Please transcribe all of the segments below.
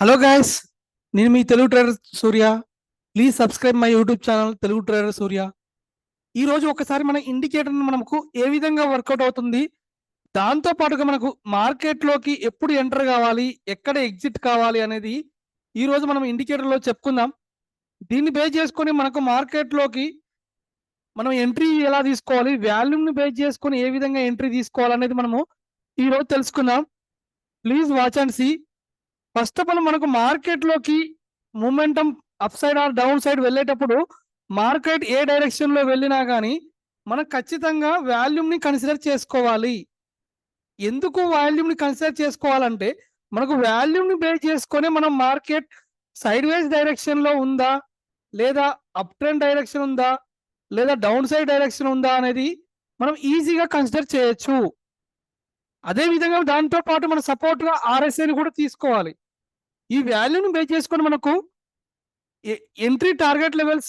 Hello guys, నేను మీ Telugu trader Surya. Please subscribe my YouTube channel Telugu trader Surya. ఈ రోజు ఒకసారి మన ఇండికేటర్ మనకు ఏ విధంగా వర్కౌట్ అవుతుంది, దాంతో పాటుగా మనకు మార్కెట్లోకి ఎప్పుడు ఎంటర్ కావాలి, ఎక్కడ ఎగ్జిట్ కావాలి అనేది ఈ రోజు మనం ఇండికేటర్లో చెప్పుకుందాం. దీన్ని బేస్ చేసుకొని మనకు మార్కెట్లోకి మనం ఎంట్రీ ఎలా తీసుకోవాలి, వాల్యూమ్ని బేస్ చేసుకొని ఏ విధంగా ఎంట్రీ తీసుకోవాలనేది మనము ఈ రోజు తెలుసుకుందాం. Please watch and see. First of all మనకు మార్కెట్లోకి momentum up side or down side వెళ్ళేటప్పుడు మార్కెట్ ఏ డైరెక్షన్లో వెళ్ళినా కానీ మనకు ఖచ్చితంగా వాల్యూమ్ని కన్సిడర్ చేసుకోవాలి. ఎందుకు వాల్యూమ్ని కన్సిడర్ చేసుకోవాలంటే మనకు వాల్యూమ్ని బేస్ చేసుకొని మనం మార్కెట్ సైడ్ వేస్ డైరెక్షన్లో ఉందా, లేదా అప్ ట్రెండ్ డైరెక్షన్ ఉందా, లేదా డౌన్ సైడ్ డైరెక్షన్ ఉందా అనేది మనం ఈజీగా కన్సిడర్ చేయొచ్చు. అదే విధంగా దాంతో పాటు మన సపోర్ట్గా ఆర్ఎస్ఐని కూడా తీసుకోవాలి. ఈ వాల్యూని బేస్ చేసుకొని మనకు ఎంట్రీ టార్గెట్ లెవెల్స్,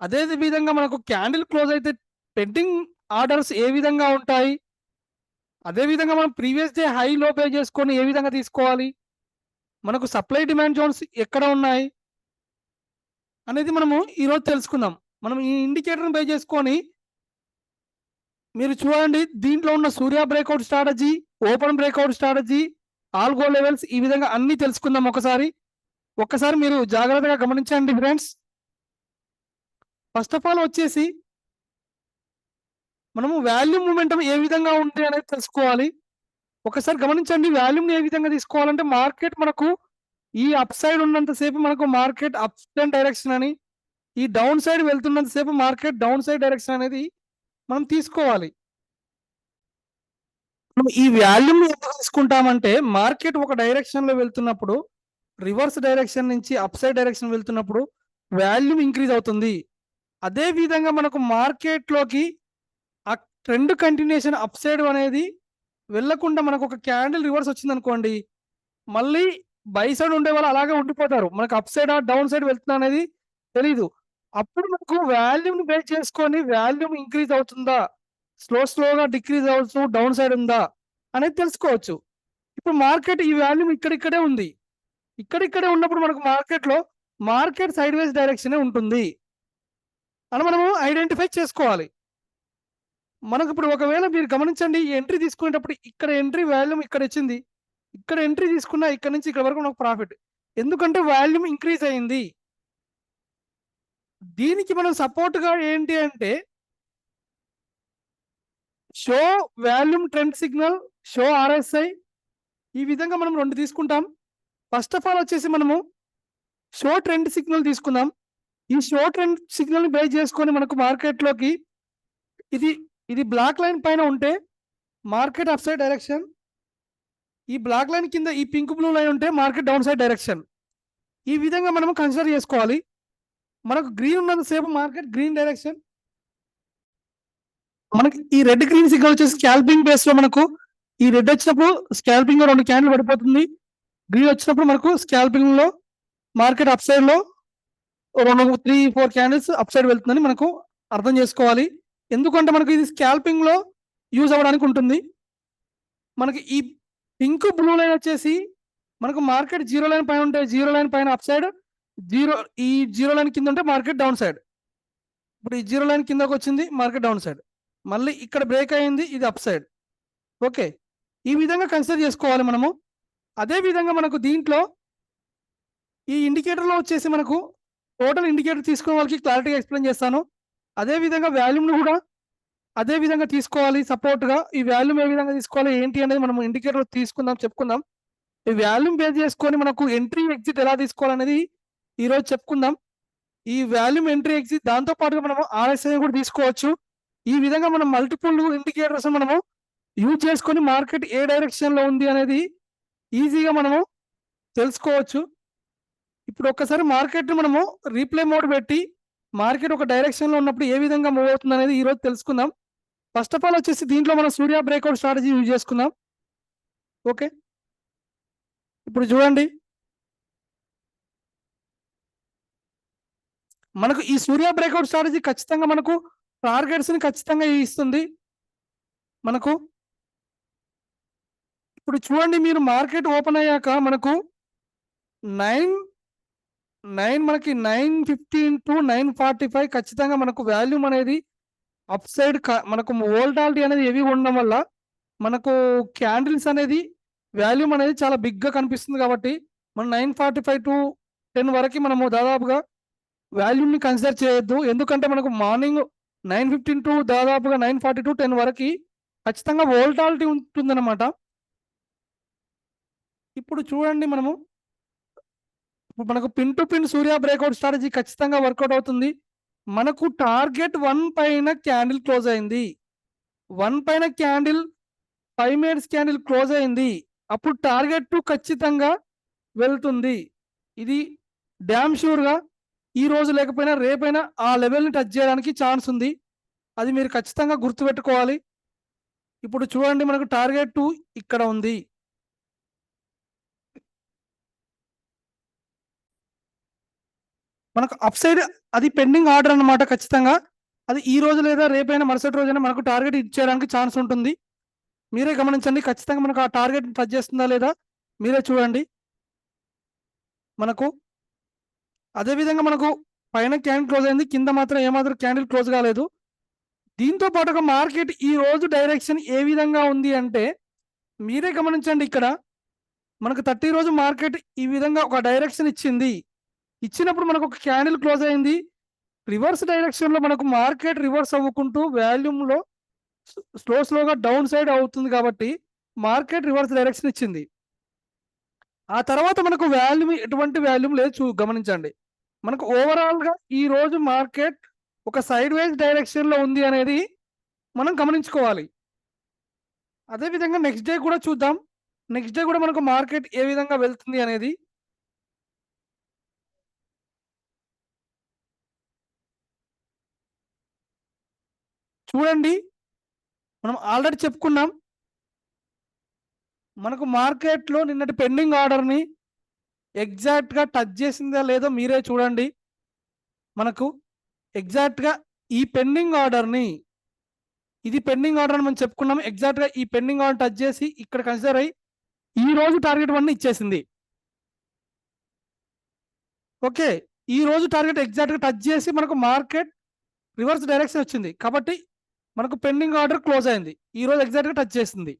అదే విధంగా మనకు క్యాండిల్ క్లోజ్ అయితే పెండింగ్ ఆర్డర్స్ ఏ విధంగా ఉంటాయి, అదే విధంగా మనం ప్రీవియస్ డే హై లో బేస్ చేసుకొని ఏ విధంగా తీసుకోవాలి, మనకు సప్లై డిమాండ్ జోన్స్ ఎక్కడ ఉన్నాయి అనేది మనము ఈరోజు తెలుసుకుందాం. మనం ఈ ఇండికేటర్ని బేస్ చేసుకొని మీరు చూడండి, దీంట్లో ఉన్న Surya breakout strategy, open breakout strategy, algo levels, ఈ విధంగా అన్ని తెలుసుకుందాం. ఒక్కసారి మీరు జాగ్రత్తగా గమనించండి ఫ్రెండ్స్. ఫస్ట్ ఆఫ్ ఆల్ వచ్చేసి మనము వాల్యూమ్ మూమెంటం ఏ విధంగా ఉంది అనేది తెలుసుకోవాలి. ఒకసారి గమనించండి, వాల్యూమ్ని ఏ విధంగా తీసుకోవాలంటే మార్కెట్ మనకు ఈ అప్ సైడ్ ఉన్నంతసేపు మనకు మార్కెట్ అప్ అండ్ డైరెక్షన్ అని, ఈ డౌన్ సైడ్ వెళ్తున్నంతసేపు మార్కెట్ డౌన్ సైడ్ డైరెక్షన్ అనేది మనం తీసుకోవాలి. మనం ఈ వాల్యూమ్ని ఎందుకు తీసుకుంటామంటే మార్కెట్ ఒక డైరెక్షన్లో వెళ్తున్నప్పుడు, రివర్స్ డైరెక్షన్ నుంచి అప్ సైడ్ డైరెక్షన్ వెళ్తున్నప్పుడు వాల్యూమ్ ఇంక్రీజ్ అవుతుంది. అదే విధంగా మనకు మార్కెట్లోకి ఆ ట్రెండ్ కంటిన్యూషన్ అప్ సైడ్ అనేది వెళ్లకుండా మనకు ఒక క్యాండిల్ రివర్స్ వచ్చింది అనుకోండి, మళ్ళీ బై సైడ్ ఉండే వాళ్ళు అలాగే ఉండిపోతారు. మనకు అప్ సైడ్ ఆ డౌన్ సైడ్ వెళ్తున్నా అనేది తెలీదు. అప్పుడు మనకు వాల్యూమ్ని బేస్ చేసుకొని వాల్యూమ్ ఇంక్రీజ్ అవుతుందా, స్లోగా డిక్రీజ్ అవుతూ డౌన్ సైడ్ ఉందా అనేది తెలుసుకోవచ్చు. ఇప్పుడు మార్కెట్ ఈ వాల్యూమ్ ఇక్కడిక్కడే ఉంది. ఇక్కడిక్కడే ఉన్నప్పుడు మనకు మార్కెట్ సైడ్ వేస్ డైరెక్షన్ ఉంటుంది అని మనము ఐడెంటిఫై చేసుకోవాలి. మనకు ఇప్పుడు ఒకవేళ మీరు గమనించండి, ఎంట్రీ తీసుకునేటప్పుడు ఇక్కడ ఎంట్రీ వాల్యూమ్ ఇక్కడ వచ్చింది, ఇక్కడ ఎంట్రీ తీసుకున్నా ఇక్కడ నుంచి ఇక్కడ వరకు మనకు ప్రాఫిట్, ఎందుకంటే వాల్యూమ్ ఇంక్రీజ్ అయింది. దీనికి మనం సపోర్ట్గా ఏంటి అంటే show volume trend signal, show RSI, ఈ విధంగా మనం రెండు తీసుకుంటాం. ఫస్ట్ ఆఫ్ ఆల్ వచ్చేసి మనము షో ట్రెండ్ సిగ్నల్ తీసుకుందాం. ఈ షో ట్రెండ్ సిగ్నల్ ని బేస్ చేసుకొని మనకు మార్కెట్లోకి ఇది బ్లాక్ లైన్ పైన ఉంటే మార్కెట్ అప్ సైడ్ డైరెక్షన్, ఈ బ్లాక్ లైన్ కింద ఈ పింక్ బ్లూ లైన్ ఉంటే మార్కెట్ డౌన్ సైడ్ డైరెక్షన్. ఈ విధంగా మనం కన్సిడర్ చేసుకోవాలి. మనకు గ్రీన్ ఉన్నంతసేపు మార్కెట్ గ్రీన్ డైరెక్షన్, మనకి ఈ రెడ్ గ్రీన్ సిగ్నల్ వచ్చేసి స్కాల్పింగ్ బేస్ లో మనకు ఈ రెడ్ వచ్చినప్పుడు స్కాల్పింగ్ లో 2 క్యాండిల్ పడిపోతుంది, గ్రీన్ వచ్చినప్పుడు మనకు స్కాల్పింగ్ లో మార్కెట్ అప్ సైడ్ లో 3-4 క్యాండిల్స్ అప్ సైడ్ వెళ్తుందని మనకు అర్థం చేసుకోవాలి. ఎందుకంటే మనకు ఇది స్కాల్పింగ్ లో యూజ్ అవ్వడానికి ఉంటుంది. మనకి ఈ పింక్ బ్లూ లైన్ వచ్చేసి మనకు మార్కెట్ జీరో లైన్ పైన ఉంటే జీరో లైన్ పైన అప్ సైడ్, ఈ జీరో లైన్ కింద ఉంటే మార్కెట్ డౌన్ సైడ్. ఇప్పుడు ఈ జీరో లైన్ కిందకు వచ్చింది, మార్కెట్ డౌన్ సైడ్, మళ్ళీ ఇక్కడ బ్రేక్ అయింది, ఇది అప్ సైడ్. ఓకే, ఈ విధంగా కన్సిడర్ చేసుకోవాలి మనము. అదే విధంగా మనకు దీంట్లో ఈ ఇండికేటర్లో వచ్చేసి మనకు టోటల్ ఇండికేటర్ తీసుకునే వాళ్ళకి క్లారిటీగా ఎక్స్ప్లెయిన్ చేస్తాను. అదే విధంగా వాల్యూమ్ను కూడా అదే విధంగా తీసుకోవాలి సపోర్ట్గా. ఈ వాల్యూమ్ ఏ విధంగా తీసుకోవాలి ఏంటి అనేది మనం ఇండికేటర్ చెప్పుకుందాం. ఈ వాల్యూమ్ బేస్ చేసుకొని మనకు ఎంట్రీ ఎగ్జిట్ ఎలా తీసుకోవాలనేది ఈరోజు చెప్పుకుందాం. ఈ వాల్యూమ్ ఎంట్రీ ఎగ్జిట్ దాంతో పాటుగా మనము ఆర్ఎస్ఐ కూడా తీసుకోవచ్చు. ఈ విధంగా మనం మల్టిపుల్ ఇండికేటర్స్ మనము యూజ్ చేసుకొని మార్కెట్ ఏ డైరెక్షన్ లో ఉంది అనేది ఈజీగా మనము తెలుసుకోవచ్చు. ఇప్పుడు ఒక్కసారి మార్కెట్ మనము రీప్లే మోడ్ పెట్టి మార్కెట్ ఒక డైరెక్షన్ లో ఉన్నప్పుడు ఏ విధంగా మూవ్ అవుతుంది అనేది ఈ రోజు తెలుసుకుందాం. ఫస్ట్ ఆఫ్ ఆల్ వచ్చేసి దీంట్లో మనం సూర్య బ్రేక్అవుట్ స్ట్రాటజీ యూజ్ చేసుకుందాం. ఓకే, ఇప్పుడు చూడండి, మనకు ఈ సూర్య బ్రేక్అవుట్ స్ట్రాటజీ ఖచ్చితంగా మనకు టార్గెట్స్ ని ఖచ్చితంగా ఇస్తుంది. మనకు ఇప్పుడు చూడండి, మీరు మార్కెట్ ఓపెన్ అయ్యాక మనకు 9 మనకి 9:15 to 9:45 ఖచ్చితంగా మనకు వాల్యూమ్ అనేది అప్ సైడ్ మనకు వోల్టాలిటీ అనేది హెవీ ఉండడం వల్ల మనకు క్యాండిల్స్ అనేది వాల్యూమ్ అనేది చాలా బిగ్గా కనిపిస్తుంది కాబట్టి మనం 9:45 to 10 వరకు మనము దాదాపుగా వాల్యూమ్ని కన్సిడర్ చేయొద్దు. ఎందుకంటే మనకు మార్నింగ్ 9:15 to దాదాపుగా 9:40 to 10 వరకు ఖచ్చితంగా వోల్టాలిటీ ఉంటుందన్నమాట. ఇప్పుడు చూడండి మనకు pin to pin Surya breakout strategy ఖచ్చితంగా వర్కౌట్ అవుతుంది. మనకు టార్గెట్ 1 పైన క్యాండిల్ క్లోజ్ అయింది. 1 పైన క్యాండిల్ 5 minutes క్యాండిల్ క్లోజ్ అయింది. అప్పుడు టార్గెట్ 2 ఖచ్చితంగా వెళ్తుంది. ఇది డ్యామ్ షూర్గా ఈ రోజు లేకపోయినా రేపైనా ఆ లెవెల్ని టచ్ చేయడానికి ఛాన్స్ ఉంది. అది మీరు ఖచ్చితంగా గుర్తుపెట్టుకోవాలి. ఇప్పుడు చూడండి మనకు టార్గెట్ 2 ఇక్కడ ఉంది. మనకు అప్ సైడ్ అది పెండింగ్ ఆర్డర్ అన్నమాట. ఖచ్చితంగా అది ఈ రోజు లేదా రేపైనా మరుసటి రోజైనా మనకు టార్గెట్ ఇచ్చేయడానికి ఛాన్స్ ఉంటుంది. మీరే గమనించండి. ఖచ్చితంగా మనకు ఆ టార్గెట్ టచ్ చేస్తుందా లేదా మీరే చూడండి. మనకు అదేవిధంగా మనకు పైన క్యాండిల్ క్లోజ్ అయింది, కింద మాత్రం ఏమాత్రం క్యాండిల్ క్లోజ్ కాలేదు. దీంతో పాటుగా మార్కెట్ ఈ రోజు డైరెక్షన్ ఏ విధంగా ఉంది అంటే మీరే గమనించండి. ఇక్కడ మనకు 30 రోజు మార్కెట్ ఈ విధంగా ఒక డైరెక్షన్ ఇచ్చింది. ఇచ్చినప్పుడు మనకు ఒక క్యాండిల్ క్లోజ్ అయింది. రివర్స్ డైరెక్షన్లో మనకు మార్కెట్ రివర్స్ అవ్వుకుంటూ వాల్యూమ్లో స్లోగా డౌన్ సైడ్ అవుతుంది కాబట్టి మార్కెట్ రివర్స్ డైరెక్షన్ ఇచ్చింది. ఆ తర్వాత మనకు వాల్యూమ్ ఎటువంటి వాల్యూమ్ లేదు గమనించండి. మనకు ఓవరాల్గా ఈ రోజు మార్కెట్ ఒక సైడ్ వైజ్ డైరెక్షన్లో ఉంది అనేది మనం గమనించుకోవాలి. అదేవిధంగా నెక్స్ట్ డే కూడా చూద్దాం. నెక్స్ట్ డే కూడా మనకు మార్కెట్ ఏ విధంగా వెళ్తుంది అనేది. చూడండి మనం ఆల్రెడీ చెప్పుకున్నాం. మనకు మార్కెట్లో నిన్నటి పెండింగ్ ఆర్డర్ని ఎగ్జాక్ట్గా టచ్ చేసిందా లేదో మీరే చూడండి. మనకు ఎగ్జాక్ట్గా ఈ పెండింగ్ ఆర్డర్ని, ఇది పెండింగ్ ఆర్డర్ అని మనం చెప్పుకున్నాం. ఎగ్జాక్ట్గా ఈ పెండింగ్ ఆర్డర్ టచ్ చేసి ఇక్కడ కన్సిడర్ అయ్యి ఈ రోజు టార్గెట్ 1 ఇచ్చేసింది. ఓకే, ఈ రోజు టార్గెట్ ఎగ్జాక్ట్గా టచ్ చేసి మనకు మార్కెట్ రివర్స్ డైరెక్షన్ వచ్చింది కాబట్టి మనకు పెండింగ్ ఆర్డర్ క్లోజ్ అయింది. ఈ రోజు ఎగ్జాక్ట్గా టచ్ చేసింది.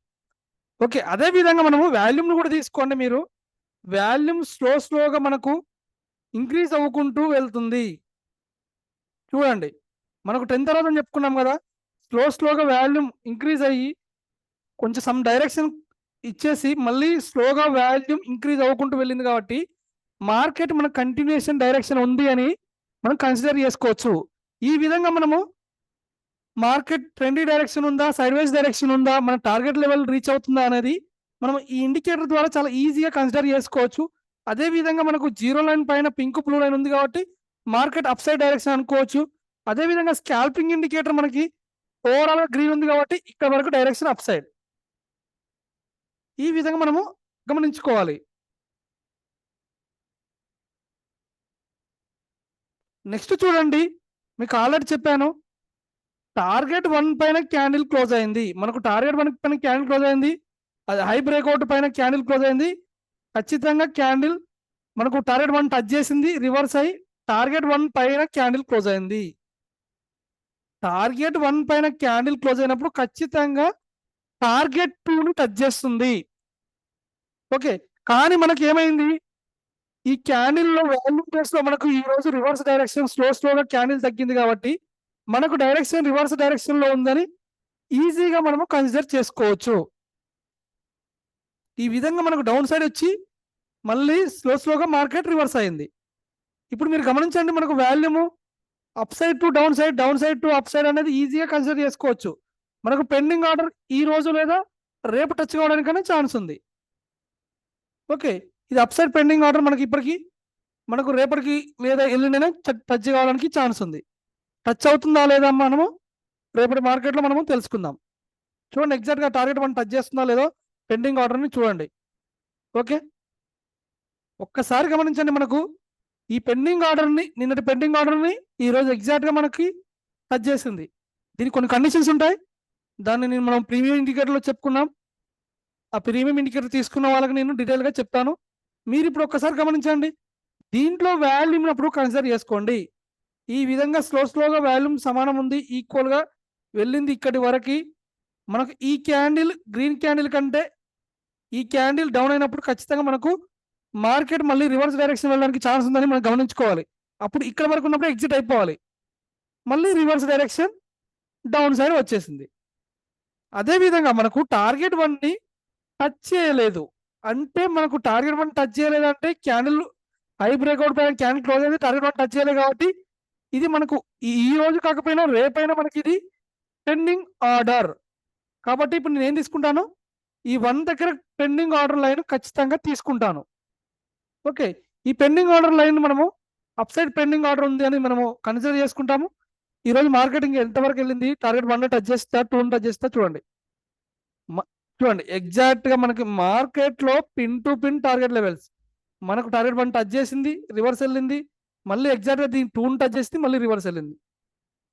ఓకే, అదే విధంగా మనము వాల్యూమ్ను కూడా తీసుకోండి. మీరు వాల్యూమ్ స్లోగా మనకు ఇంక్రీజ్ అవ్వుకుంటూ వెళ్తుంది. చూడండి మనకు 10 తర్వాత అని చెప్పుకున్నాం కదా, స్లోగా వాల్యూమ్ ఇంక్రీజ్ అయ్యి కొంచెం సమ్ డైరెక్షన్ ఇచ్చేసి మళ్ళీ స్లోగా వాల్యూమ్ ఇంక్రీజ్ అవ్వుకుంటూ వెళ్ళింది కాబట్టి మార్కెట్ మన కంటిన్యూషన్ డైరెక్షన్ ఉంది అని మనం కన్సిడర్ చేసుకోవచ్చు. ఈ విధంగా మనము మార్కెట్ ట్రెండీ డైరెక్షన్ ఉందా, సైడ్ వైజ్ డైరెక్షన్ ఉందా, మన టార్గెట్ లెవెల్ రీచ్ అవుతుందా అనేది మనం ఈ ఇండికేటర్ ద్వారా చాలా ఈజీగా కన్సిడర్ చేసుకోవచ్చు. అదే విధంగా మనకు జీరో లైన్ పైన పింక్ బ్లూ లైన్ ఉంది కాబట్టి మార్కెట్ అప్ సైడ్ డైరెక్షన్ అనుకోవచ్చు. అదే విధంగా స్కాల్పింగ్ ఇండికేటర్ మనకి ఓవరాల్ గ్రీన్ ఉంది కాబట్టి ఇక్కడ వరకు డైరెక్షన్ అప్ సైడ్. ఈ విధంగా మనము గమనించుకోవాలి. నెక్స్ట్ చూడండి, మీకు ఆల్రెడీ చెప్పాను టార్గెట్ 1 పైన క్యాండిల్ క్లోజ్ అయింది. మనకు టార్గెట్ 1 పైన క్యాండిల్ క్లోజ్ అయింది. అది హై బ్రేక్అవుట్ పైన క్యాండిల్ క్లోజ్ అయింది. ఖచ్చితంగా క్యాండిల్ మనకు టార్గెట్ 1 టచ్ చేసింది, రివర్స్ అయ్యి టార్గెట్ 1 పైన క్యాండిల్ క్లోజ్ అయింది. టార్గెట్ 1 పైన క్యాండిల్ క్లోజ్ అయినప్పుడు ఖచ్చితంగా టార్గెట్ 2ను టచ్ చేస్తుంది. ఓకే, కానీ మనకి ఏమైంది, ఈ క్యాండిల్లో వాల్యూమ్ బేస్ లో మనకు ఈ రోజు రివర్స్ డైరెక్షన్ స్లోగా క్యాండిల్ తగ్గింది కాబట్టి మనకు డైరెక్షన్ రివర్స్ డైరెక్షన్ లో ఉందని ఈజీగా మనము కన్సిడర్ చేసుకోవచ్చు. ఈ విధంగా మనకు డౌన్ సైడ్ వచ్చి మళ్ళీ స్లోగా మార్కెట్ రివర్స్ అయింది. ఇప్పుడు మీరు గమనించండి, మనకు volume up side to down side, down side to up side అనేది ఈజీగా కన్సిడర్ చేసుకోవచ్చు. మనకు పెండింగ్ ఆర్డర్ ఈ రోజు లేదా రేపు టచ్ కావడానికైనా ఛాన్స్ ఉంది. ఓకే, ఇది అప్ సైడ్ పెండింగ్ ఆర్డర్ మనకి ఇప్పటికి మనకు రేపటికి లేదా ఎల్లుండైనా టచ్ కావడానికి ఛాన్స్ ఉంది. టచ్ అవుతుందా లేదా మనము రేపటి మార్కెట్లో మనము తెలుసుకుందాం. చూడండి ఎగ్జాక్ట్గా టార్గెట్ 1 టచ్ చేస్తుందా లేదో పెండింగ్ ఆర్డర్ని చూడండి. ఓకే, ఒక్కసారి గమనించండి, మనకు ఈ పెండింగ్ ఆర్డర్ని, నిన్నటి పెండింగ్ ఆర్డర్ని ఈరోజు ఎగ్జాక్ట్గా మనకి టచ్ చేసింది. దీనికి కొన్ని కండిషన్స్ ఉంటాయి. దాన్ని మనం ప్రీమియం ఇండికేటర్లో చెప్పుకున్నాం. ఆ ప్రీమియం ఇండికేటర్ తీసుకున్న వాళ్ళకి నేను డీటెయిల్గా చెప్తాను. మీరు ఇప్పుడు ఒక్కసారి గమనించండి, దీంట్లో వాల్యూమ్ అప్పుడు కన్సిడర్ చేసుకోండి. ఈ విధంగా స్లోగా వాల్యూమ్ సమానం ఉంది, ఈక్వల్గా వెళ్ళింది ఇక్కడి వరకు. మనకు ఈ క్యాండిల్ గ్రీన్ క్యాండిల్ కంటే ఈ క్యాండిల్ డౌన్ అయినప్పుడు ఖచ్చితంగా మనకు మార్కెట్ మళ్ళీ రివర్స్ డైరెక్షన్ వెళ్ళడానికి ఛాన్స్ ఉందని మనం గమనించుకోవాలి. అప్పుడు ఇక్కడ వరకు ఉన్నప్పుడు ఎగ్జిట్ అయిపోవాలి. మళ్ళీ రివర్స్ డైరెక్షన్ డౌన్ సైడ్ వచ్చేసింది. అదేవిధంగా మనకు టార్గెట్ 1ని టచ్ చేయలేదు అంటే, మనకు టార్గెట్ 1 టచ్ చేయలేదంటే క్యాండిల్ హై బ్రేక్అవుట్ పైన క్యాండిల్ క్లోజ్ అయింది, టార్గెట్ 1 టచ్ చేయలేదు కాబట్టి ఇది మనకు ఈ రోజు కాకపోయినా రేపైనా మనకి ఇది పెండింగ్ ఆర్డర్. కాబట్టి ఇప్పుడు నేను ఏం తీసుకుంటాను, ఈ 1 దగ్గర పెండింగ్ ఆర్డర్ లైన్ ఖచ్చితంగా తీసుకుంటాను. ఓకే, ఈ పెండింగ్ ఆర్డర్ లైన్ మనము అప్ సైడ్ పెండింగ్ ఆర్డర్ ఉంది అని మనము కన్సిడర్ చేసుకుంటాము. ఈ రోజు మార్కెటింగ్ ఎంతవరకు వెళ్ళింది, టార్గెట్ 1 టచ్ చేస్తా, 2 టచ్ చేస్తా, చూడండి చూడండి ఎగ్జాక్ట్ గా మనకి మార్కెట్ లో pin to pin target levels. మనకు టార్గెట్ 1 టచ్ చేసింది, రివర్స్ వెళ్ళింది, మళ్ళీ ఎగ్జాక్ట్ గా దీని 2 టచ్ చేసింది, మళ్ళీ రివర్స్ వెళ్ళింది.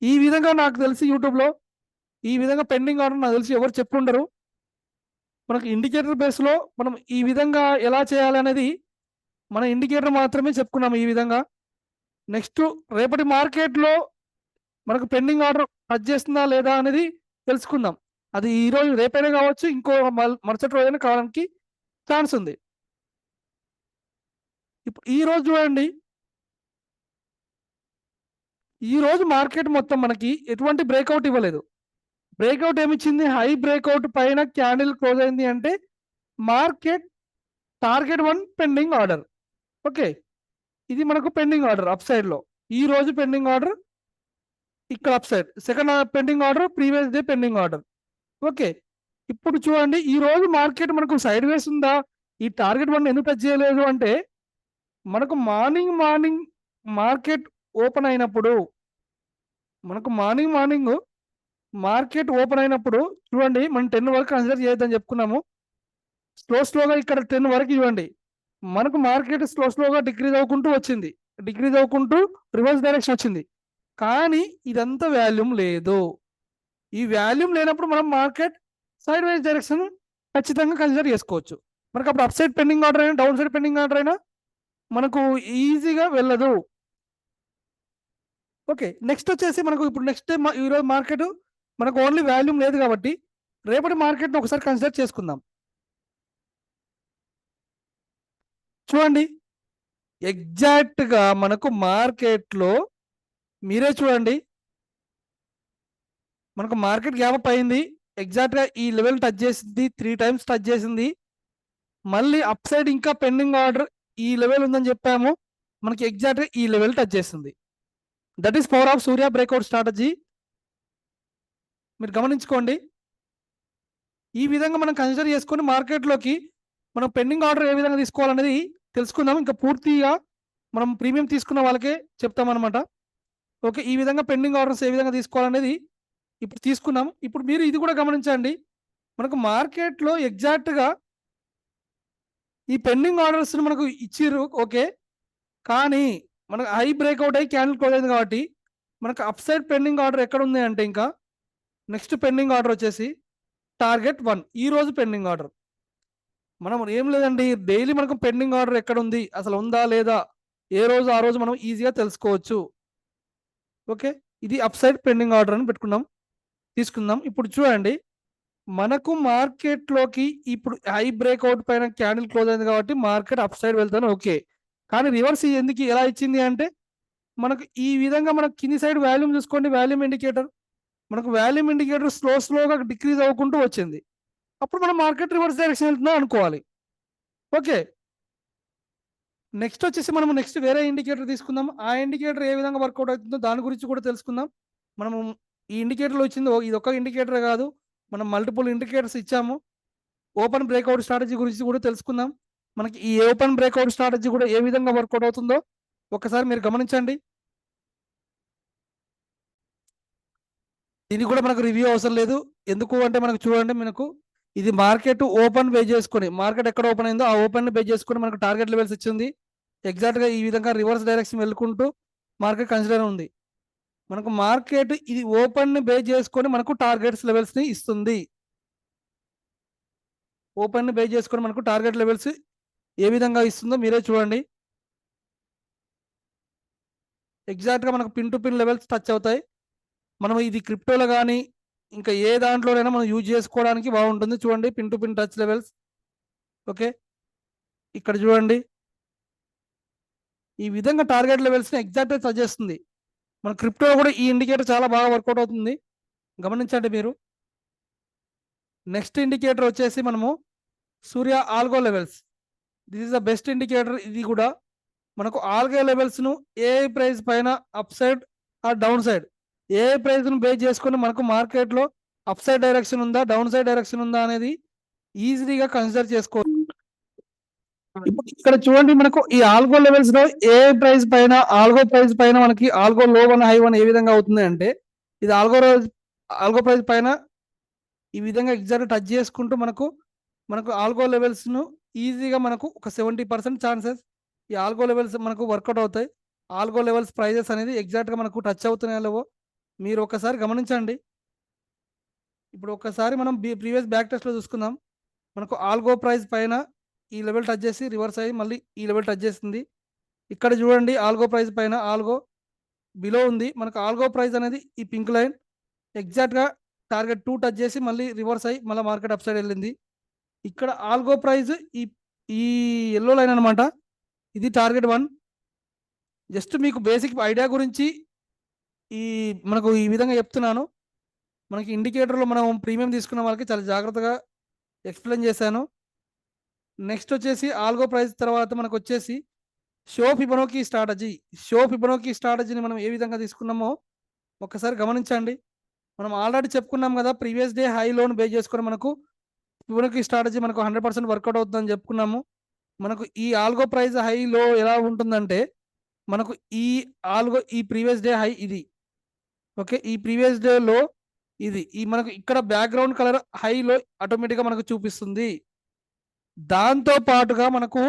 ఈ విధంగా నాకు తెలిసి యూట్యూబ్ లో ఈ విధంగా పెండింగ్ ఆర్డర్ నాకు తెలిసి ఎవరు చెప్పుండరు. మనకు ఇండికేటర్ బేస్ లో మనం ఈ విధంగా ఎలా చేయాలి అనేది మన ఇండికేటర్ మాత్రమే చెప్పుకున్నాం ఈ విధంగా. నెక్స్ట్ రేపటి మార్కెట్ లో మనకు పెండింగ్ ఆర్డర్ టచ్ చేస్తుందా లేదా అనేది తెలుసుకుందాం. అది ఈ రోజు రేపైనా కావచ్చు, ఇంకో మరుసటి రోజైనా కావడానికి ఛాన్స్ ఉంది. ఇప్పుడు ఈ రోజు చూడండి, ఈ రోజు మార్కెట్ మొత్తం మనకి ఎటువంటి బ్రేక్అవుట్ ఇవ్వలేదు. బ్రేక్అవుట్ ఏమిచ్చింది, హై బ్రేక్అవుట్ పైన క్యాండిల్ క్లోజ్ అయింది అంటే market target 1 pending order. Okay, ఇది మనకు పెండింగ్ ఆర్డర్ అప్ సైడ్ లో. ఈ రోజు పెండింగ్ ఆర్డర్ ఇక్కడ up side, second pending order, previous day pending order. Okay, ఇప్పుడు చూడండి ఈ రోజు మార్కెట్ మనకు సైడ్ వేస్ ఉందా, ఈ టార్గెట్ 1 ఎందుకు టచ్ చేయలేదు అంటే, మనకు మార్నింగ్ మార్కెట్ ఓపెన్ అయినప్పుడు మార్కెట్ ఓపెన్ అయినప్పుడు చూడండి, మనం 10 వరకు కన్సిడర్ చేయొద్దని చెప్పుకున్నాము. స్లోగా ఇక్కడ 10 వరకు ఇవ్వండి, మనకు మార్కెట్ స్లోగా డిక్రీజ్ అవ్వకుంటూ వచ్చింది, డిక్రీజ్ అవ్వకుంటూ రివర్స్ డైరెక్షన్ వచ్చింది. కానీ ఇదంతా వాల్యూమ్ లేదు. ఈ వాల్యూమ్ లేనప్పుడు మనం మార్కెట్ సైడ్ వైజ్ డైరెక్షన్ ఖచ్చితంగా కన్సిడర్ చేసుకోవచ్చు. మనకు అప్పుడు అప్ సైడ్ పెండింగ్ ఆర్డర్ అయినా, డౌన్ సైడ్ పెండింగ్ ఆర్డర్ అయినా మనకు ఈజీగా వెళ్ళదు. ఓకే, నెక్స్ట్ వచ్చేసి మనకు ఇప్పుడు నెక్స్ట్ ఈరోజు మార్కెట్ మనకు ఓన్లీ వాల్యూమ్ లేదు కాబట్టి రేపటి మార్కెట్ని ఒకసారి కన్సిడర్ చేసుకుందాం. చూడండి ఎగ్జాక్ట్ గా మనకు మార్కెట్ లో మీరే చూడండి, మనకు మార్కెట్ గ్యాప్ అప్ అయింది, ఎగ్జాక్ట్ గా ఈ లెవెల్ టచ్ చేసింది, 3 టైమ్స్ టచ్ చేసింది, మళ్ళీ అప్ సైడ్ ఇంకా పెండింగ్ ఆర్డర్ ఈ లెవెల్ ఉందని చెప్పాము, మనకి ఎగ్జాక్ట్ గా ఈ లెవెల్ టచ్ చేసింది. That is power of Surya breakout strategy. మీరు గమనించుకోండి, ఈ విధంగా మనం కన్సిడర్ చేసుకొని మార్కెట్లోకి మనం పెండింగ్ ఆర్డర్ ఏ విధంగా తీసుకోవాలనేది తెలుసుకుందాం. ఇంకా పూర్తిగా మనం ప్రీమియం తీసుకున్న వాళ్ళకే చెప్తామన్నమాట. ఓకే, ఈ విధంగా పెండింగ్ ఆర్డర్స్ ఏ విధంగా తీసుకోవాలనేది ఇప్పుడు తీసుకున్నాం. ఇప్పుడు మీరు ఇది కూడా గమనించండి, మనకు మార్కెట్లో ఎగ్జాక్ట్గా ఈ పెండింగ్ ఆర్డర్స్ మనకు ఇచ్చిర్రు. ఓకే, కానీ మనకు హై బ్రేక్అవుట్ అయ్యి క్యాండిల్ క్లోజ్ అయింది కాబట్టి మనకు అప్ సైడ్ పెండింగ్ ఆర్డర్ ఎక్కడ ఉంది అంటే, ఇంకా నెక్స్ట్ పెండింగ్ ఆర్డర్ వచ్చేసి టార్గెట్ 1. ఈ రోజు పెండింగ్ ఆర్డర్ మనం ఏం లేదండి, డైలీ మనకు పెండింగ్ ఆర్డర్ ఎక్కడ ఉంది, అసలు ఉందా లేదా, ఏ రోజు ఆ రోజు మనం ఈజీగా తెలుసుకోవచ్చు. ఓకే, ఇది అప్ సైడ్ పెండింగ్ ఆర్డర్ అని తీసుకుందాం. ఇప్పుడు చూడండి, మనకు మార్కెట్లోకి ఇప్పుడు హై బ్రేక్అవుట్ పైన క్యాండిల్ క్లోజ్ అయింది కాబట్టి మార్కెట్ అప్ సైడ్ వెళ్తాను. ఓకే, కానీ రివర్స్ ఎందుకు ఎలా ఇచ్చింది అంటే, మనకు ఈ విధంగా మనకు కింది సైడ్ వాల్యూమ్ చూసుకోండి, వాల్యూమ్ ఇండికేటర్ మనకు వాల్యూమ్ ఇండికేటర్ స్లోగా డిక్రీజ్ అవ్వకుంటూ వచ్చింది. అప్పుడు మనం మార్కెట్ రివర్స్ డైరెక్షన్ వెళ్తుందా అనుకోవాలి. ఓకే, నెక్స్ట్ వచ్చేసి మనం నెక్స్ట్ వేరే ఇండికేటర్ తీసుకుందాం. ఆ ఇండికేటర్ ఏ విధంగా వర్కౌట్ అవుతుందో దాని గురించి కూడా తెలుసుకుందాం. మనము ఈ ఇండికేటర్లో వచ్చింది ఇది ఒక ఇండికేటర్ కాదు, మనం మల్టిపుల్ ఇండికేటర్స్ ఇచ్చాము. ఓపెన్ బ్రేక్అవుట్ స్ట్రాటజీ గురించి కూడా తెలుసుకుందాం. మనకి ఈ ఓపెన్ బ్రేక్అవుట్ స్ట్రాటజీ కూడా ఏ విధంగా వర్కౌట్ అవుతుందో ఒకసారి మీరు గమనించండి. దీనికి కూడా మనకు రివ్యూ అవసరం లేదు, ఎందుకు అంటే మనకు చూడండి, మనకు ఇది మార్కెట్ ఓపెన్ బేస్ చేసుకొని, మార్కెట్ ఎక్కడ ఓపెన్ అయిందో ఆ ఓపెన్ బేస్ చేసుకొని మనకు టార్గెట్ లెవెల్స్ ఇచ్చింది. ఎగ్జాక్ట్గా ఈ విధంగా రివర్స్ డైరెక్షన్ వెళ్ళుకుంటూ మార్కెట్ కన్సిడర్ ఉంది. మనకు మార్కెట్ ఇది ఓపెన్ ని బేస్ చేసుకొని మనకు టార్గెట్స్ లెవెల్స్ ని ఇస్తుంది. ఓపెన్ ని బేస్ చేసుకొని మనకు టార్గెట్ లెవెల్స్ ఏ విధంగా ఇస్తుందో మీరే చూడండి. ఎగ్జాక్ట్గా మనకు pin to pin levels touch అవుతాయి. మనం ఇది క్రిప్టోలో కానీ ఇంకా ఏ దాంట్లోనైనా మనం యూజ్ చేసుకోవడానికి బాగుంటుంది. చూడండి pin to pin touch levels. Okay, ఇక్కడ చూడండి ఈ విధంగా టార్గెట్ లెవెల్స్ని ఎగ్జాక్ట్గా టచ్ చేస్తుంది. మన క్రిప్టో కూడా ఈ ఇండికేటర్ చాలా బాగా వర్కౌట్ అవుతుంది, గమనించండి మీరు. నెక్స్ట్ ఇండికేటర్ వచ్చేసి మనము Surya algo levels. This is the best indicator. ఇది కూడా మనకు ఆల్గో లెవెల్స్ను ఏ ప్రైస్ పైన up side or down side, ఏ ప్రైస్ను బేస్ చేసుకొని మనకు మార్కెట్లో అప్ సైడ్ డైరెక్షన్ ఉందా డౌన్ సైడ్ డైరెక్షన్ ఉందా అనేది ఈజీగా కన్సిడర్ చేసుకోవచ్చు. ఇప్పుడు ఇక్కడ చూడండి మనకు ఈ ఆల్గో లెవెల్స్ లో ఏ ప్రైస్ పైన ఆల్గో ప్రైస్ పైన మనకి ఆల్గో లో వన్ హై వన్ ఏ విధంగా అవుతుంది అంటే ఇది ఆల్గో ప్రైస్ పైన ఈ విధంగా ఎగ్జాక్ట్ టచ్ చేసుకుంటూ మనకు ఆల్గో లెవెల్స్ ను ఈజీగా మనకు ఒక 70% ఛాన్సెస్ ఈ ఆల్గో లెవెల్స్ మనకు వర్కౌట్ అవుతాయి. ఆల్గో లెవెల్స్ ప్రైజెస్ అనేది ఎగ్జాక్ట్ గా మనకు టచ్ అవుతున్నాయో లేవో మీరు ఒకసారి గమనించండి. ఇప్పుడు ఒకసారి మనం ప్రీవియస్ బ్యాక్ టెస్ట్ లో చూసుకుందాం. మనకు ఆల్గో ప్రైస్ పైన ఈ లెవెల్ టచ్ చేసి రివర్స్ అయ్యి మళ్ళీ ఈ లెవెల్ టచ్ చేస్తుంది. ఇక్కడ చూడండి ఆల్గో ప్రైస్ పైన ఆల్గో బిలో ఉంది. మనకు ఆల్గో ప్రైస్ అనేది ఈ పింక్ లైన్ ఎగ్జాక్ట్గా టార్గెట్ 2 టచ్ చేసి మళ్ళీ రివర్స్ అయ్యి మళ్ళీ మార్కెట్ అప్ సైడ్ వెళ్ళింది. ఇక్కడ ఆల్గో ప్రైస్ ఈ ఈ ఎల్లో లైన్ అనమాట, ఇది టార్గెట్ 1. జస్ట్ మీకు బేసిక్ ఐడియా గురించి మనకు ఈ విధంగా చెప్తున్నాను. మనకి ఇండికేటర్లో మనం ప్రీమియం తీసుకున్న వాళ్ళకి చాలా జాగ్రత్తగా ఎక్స్ప్లెయిన్ చేశాను. నెక్స్ట్ వచ్చేసి ఆల్గో ప్రైస్ తర్వాత మనకు వచ్చేసి షో ఫిబొనాకీ స్ట్రాటజీని మనం ఏ విధంగా తీసుకున్నామో ఒక్కసారి గమనించండి. మనం ఆల్రెడీ చెప్పుకున్నాం కదా, previous day high loan base చేసుకొని మనకు ఫిబొనాకీ స్ట్రాటజీ మనకు 100% వర్కౌట్ అవుతుందని చెప్పుకున్నాము. మనకు ఈ ఆల్గో ప్రైస్ హై లో ఎలా ఉంటుందంటే మనకు ఈ ప్రీవియస్ డే హై ఇది, ఓకే, ఈ ప్రీవియస్ డే లో ఇది మనకు ఇక్కడ బ్యాక్గ్రౌండ్ కలర్ హైలో ఆటోమేటిక్గా మనకు చూపిస్తుంది. దాంతో పాటుగా మనకు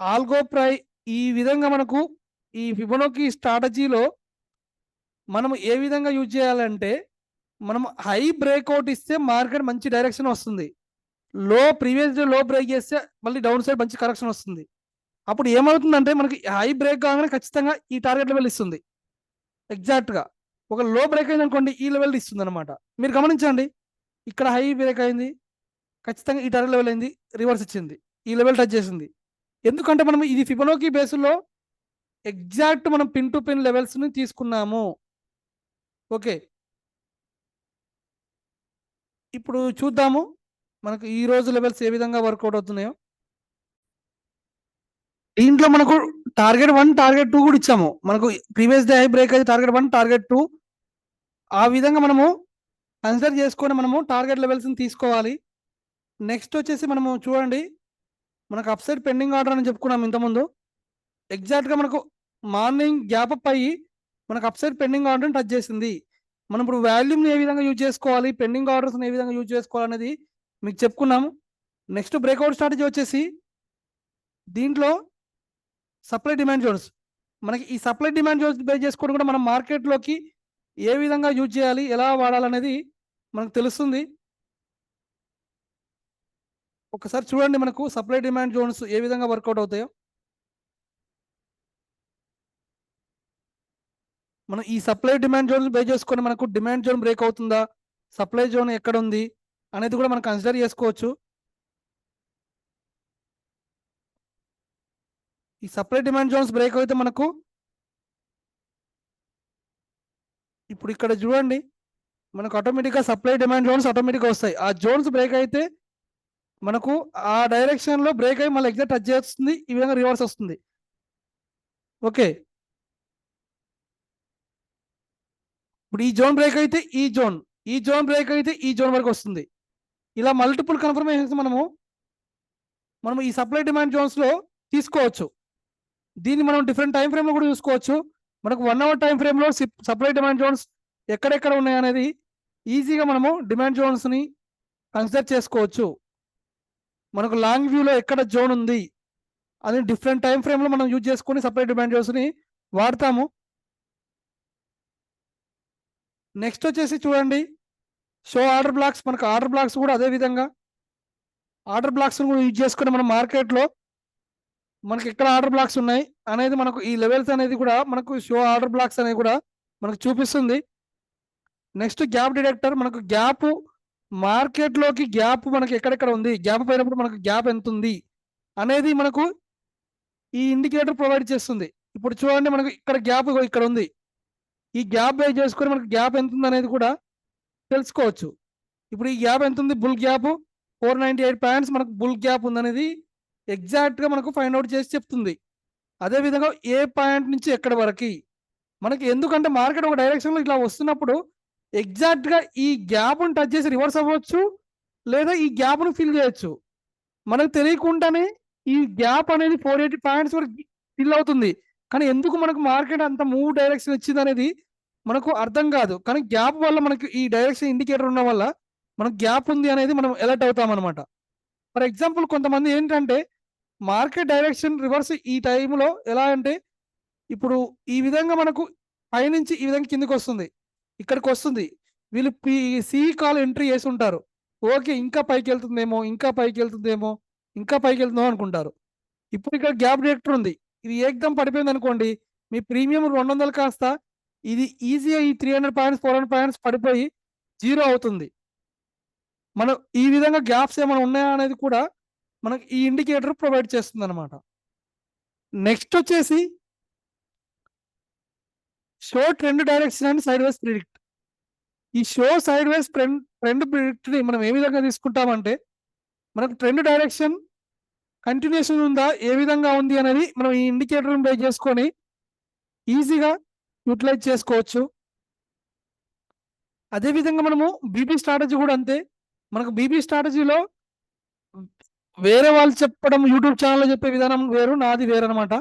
ఆల్గో ప్రై ఈ విధంగా మనకు ఈ ఫిబొనాకీ స్ట్రాటజీలో మనం ఏ విధంగా యూజ్ చేయాలంటే మనం హై బ్రేక్అవుట్ ఇస్తే మార్కెట్ మంచి డైరెక్షన్ వస్తుంది. ప్రీవియస్ డే లో బ్రేక్ చేస్తే మళ్ళీ డౌన్ సైడ్ మంచి కరెక్షన్ వస్తుంది. అప్పుడు ఏమవుతుందంటే మనకి హై బ్రేక్ కాగానే ఖచ్చితంగా ఈ టార్గెట్ లెవెల్ ఇస్తుంది. ఎగ్జాక్ట్గా ఒక లో బ్రేక్ అయింది అనుకోండి ఈ లెవెల్ ఇస్తుంది అనమాట. మీరు గమనించండి, ఇక్కడ హై బ్రేక్ అయింది, ఖచ్చితంగా ఈ టార్గెట్ లెవెల్ అయింది, రివర్స్ ఇచ్చింది, ఈ లెవెల్ టచ్ చేసింది. ఎందుకంటే మనం ఇది ఫిబొనాకీ బేస్లో ఎగ్జాక్ట్ మనం పిన్ టు పిన్ లెవెల్స్ని తీసుకున్నాము. ఓకే, ఇప్పుడు చూద్దాము మనకు ఈ రోజు లెవెల్స్ ఏ విధంగా వర్కౌట్ అవుతున్నాయో. దీంట్లో మనకు టార్గెట్ 1 టార్గెట్ 2 కూడా ఇచ్చాము. మనకు ప్రీవియస్ డే హై బ్రేక్ అయితే టార్గెట్ 1 టార్గెట్ 2 ఆ విధంగా మనము కన్సిడర్ చేసుకొని మనము టార్గెట్ లెవెల్స్ని తీసుకోవాలి. నెక్స్ట్ వచ్చేసి మనము చూడండి మనకు అప్ సైడ్ పెండింగ్ ఆర్డర్ అని చెప్పుకున్నాం ఇంతకుముందు. ఎగ్జాక్ట్గా మనకు మార్నింగ్ గ్యాప్ అప్ అయ్యి మనకు అప్ సైడ్ పెండింగ్ ఆర్డర్ని టచ్ చేసింది. మనం ఇప్పుడు వాల్యూమ్ని ఏ విధంగా యూజ్ చేసుకోవాలి, పెండింగ్ ఆర్డర్స్ని ఏ విధంగా యూజ్ చేసుకోవాలనేది మీకు చెప్పుకున్నాము. నెక్స్ట్ బ్రేక్అవుట్ స్ట్రాటజీ వచ్చేసి దీంట్లో సప్లై డిమాండ్ జోన్స్. మనకి ఈ సప్లై డిమాండ్ జోన్స్ బేస్ చేసుకొని కూడా మనం మార్కెట్లోకి ఏ విధంగా యూజ్ చేయాలి, ఎలా వాడాలనేది మనకు తెలుస్తుంది. ఒకసారి చూడండి మనకు సప్లై డిమాండ్ జోన్స్ ఏ విధంగా వర్కౌట్ అవుతాయో. మనం ఈ సప్లై డిమాండ్ జోన్ బేస్ చేసుకొని మనకు డిమాండ్ జోన్ బ్రేక్ అవుతుందా, సప్లై జోన్ ఎక్కడ ఉంది అనేది కూడా మనం కన్సిడర్ చేసుకోవచ్చు. ఈ సప్లై డిమాండ్ జోన్స్ బ్రేక్ అయితే మనకు ఇప్పుడు ఇక్కడ చూడండి మనకు ఆటోమేటిక్గా సప్లై డిమాండ్ జోన్స్ ఆటోమేటిక్గా వస్తాయి. ఆ జోన్స్ బ్రేక్ అయితే మనకు ఆ డైరెక్షన్లో బ్రేక్ అయ్యి మళ్ళీ ఎగ్జాక్ట్ టచ్ చేస్తుంది, ఈ విధంగా రివర్స్ వస్తుంది. ఓకే, ఇప్పుడు ఈ జోన్ బ్రేక్ అయితే ఈ జోన్ బ్రేక్ అయితే ఈ జోన్ వరకు వస్తుంది. ఇలా మల్టిపుల్ కన్ఫర్మేషన్స్ మనము ఈ సప్లై డిమాండ్ జోన్స్లో తీసుకోవచ్చు. దీన్ని మనం డిఫరెంట్ టైం ఫ్రేమ్లో కూడా చూసుకోవచ్చు. మనకు 1 అవర్ టైం ఫ్రేమ్లో సప్లై డిమాండ్ జోన్స్ ఎక్కడెక్కడ ఉన్నాయి అనేది ఈజీగా మనము డిమాండ్ జోన్స్ని కన్సిడర్ చేసుకోవచ్చు. మనకు లాంగ్ వ్యూలో ఎక్కడ జోన్ ఉంది అది డిఫరెంట్ టైం ఫ్రేమ్లో మనం యూజ్ చేసుకొని సప్లై డిమాండ్ జోన్స్ని వాడతాము. నెక్స్ట్ వచ్చేసి చూడండి షో ఆర్డర్ బ్లాక్స్. మనకు ఆర్డర్ బ్లాక్స్ కూడా అదే విధంగా ఆర్డర్ బ్లాక్స్ కూడా యూజ్ చేసుకుని మనం మార్కెట్లో మనకి ఎక్కడ ఆర్డర్ బ్లాక్స్ ఉన్నాయి అనేది మనకు ఈ లెవెల్స్ అనేది కూడా మనకు షో ఆర్డర్ బ్లాక్స్ అనేది కూడా మనకు చూపిస్తుంది. నెక్స్ట్ గ్యాప్ డిటెక్టర్, మనకు గ్యాప్ మార్కెట్లోకి గ్యాప్ మనకి ఎక్కడెక్కడ ఉంది, గ్యాప్ పోయినప్పుడు మనకు గ్యాప్ ఎంత ఉంది అనేది మనకు ఈ ఇండికేటర్ ప్రొవైడ్ చేస్తుంది. ఇప్పుడు చూడండి మనకు ఇక్కడ గ్యాప్ ఇక్కడ ఉంది. ఈ గ్యాప్ బేస్ చేసుకొని మనకు గ్యాప్ ఎంత ఉంది అనేది కూడా తెలుసుకోవచ్చు. ఇప్పుడు ఈ గ్యాప్ ఎంత ఉంది, బుల్ గ్యాప్ 498 పాయింట్స్ మనకు బుల్ గ్యాప్ ఉందనేది ఎగ్జాక్ట్గా మనకు ఫైండ్ అవుట్ చేసి చెప్తుంది. అదేవిధంగా ఏ పాయింట్ నుంచి ఎక్కడ వరకు మనకి, ఎందుకంటే మార్కెట్ ఒక డైరెక్షన్లో ఇట్లా వస్తున్నప్పుడు ఎగ్జాక్ట్గా ఈ గ్యాప్ను టచ్ చేసి రివర్స్ అవ్వచ్చు, లేదా ఈ గ్యాప్ను ఫిల్ చేయొచ్చు. మనకు తెలియకుండానే ఈ గ్యాప్ అనేది 480 పాయింట్స్ వరకు ఫిల్ అవుతుంది. కానీ ఎందుకు మనకు మార్కెట్ అంత మూవ్ డైరెక్షన్ ఇచ్చింది అనేది మనకు అర్థం కాదు. కానీ గ్యాప్ వల్ల మనకి ఈ డైరెక్షన్ ఇండికేటర్ ఉన్న వల్ల మనకు గ్యాప్ ఉంది అనేది మనం అలర్ట్ అవుతాం అనమాట. ఫర్ ఎగ్జాంపుల్ కొంతమంది ఏంటంటే మార్కెట్ డైరెక్షన్ రివర్స్ ఈ టైంలో ఎలా అంటే, ఇప్పుడు ఈ విధంగా మనకు పైనుంచి ఈ విధంగా కిందికి వస్తుంది, ఇక్కడికి వస్తుంది. వీళ్ళు సి కాల్ ఎంట్రీ చేసి ఉంటారు. ఓకే, ఇంకా పైకి వెళ్తుందేమో, ఇంకా పైకి వెళ్తుందేమో, ఇంకా పైకి వెళ్తుందో అనుకుంటారు. ఇప్పుడు ఇక్కడ గ్యాప్ డిటెక్టర్ ఉంది, ఇది ఏకదం పడిపోయింది అనుకోండి, మీ ప్రీమియం 200 కాస్త ఇది ఈజీగా ఈ 300 పాయింట్స్ 400 పాయింట్స్ పడిపోయి 0 అవుతుంది. మనం ఈ విధంగా గ్యాప్స్ ఏమైనా ఉన్నాయా అనేది కూడా మనకి ఈ ఇండికేటర్ ప్రొవైడ్ చేస్తుంది అనమాట. నెక్స్ట్ వచ్చేసి show trend direction and sideways predict. ఈ show sideways trend predict ని మనం ఏ విధంగా తీసుకుంటామంటే, మనకు ట్రెండ్ డైరెక్షన్ కంటిన్యూషన్ ఉందా, ఏ విధంగా ఉంది అనేది మనం ఈ ఇండికేటర్ బేస్ చేసుకొని ఈజీగా యూటిలైజ్ చేసుకోవచ్చు. అదేవిధంగా మనము బీపీ స్ట్రాటజీ కూడా అంతే. మనకు బీపీ స్ట్రాటజీలో వేరే వాళ్ళు చెప్పడం, యూట్యూబ్ ఛానల్లో చెప్పే విధానం వేరు, నాది వేరు అనమాట.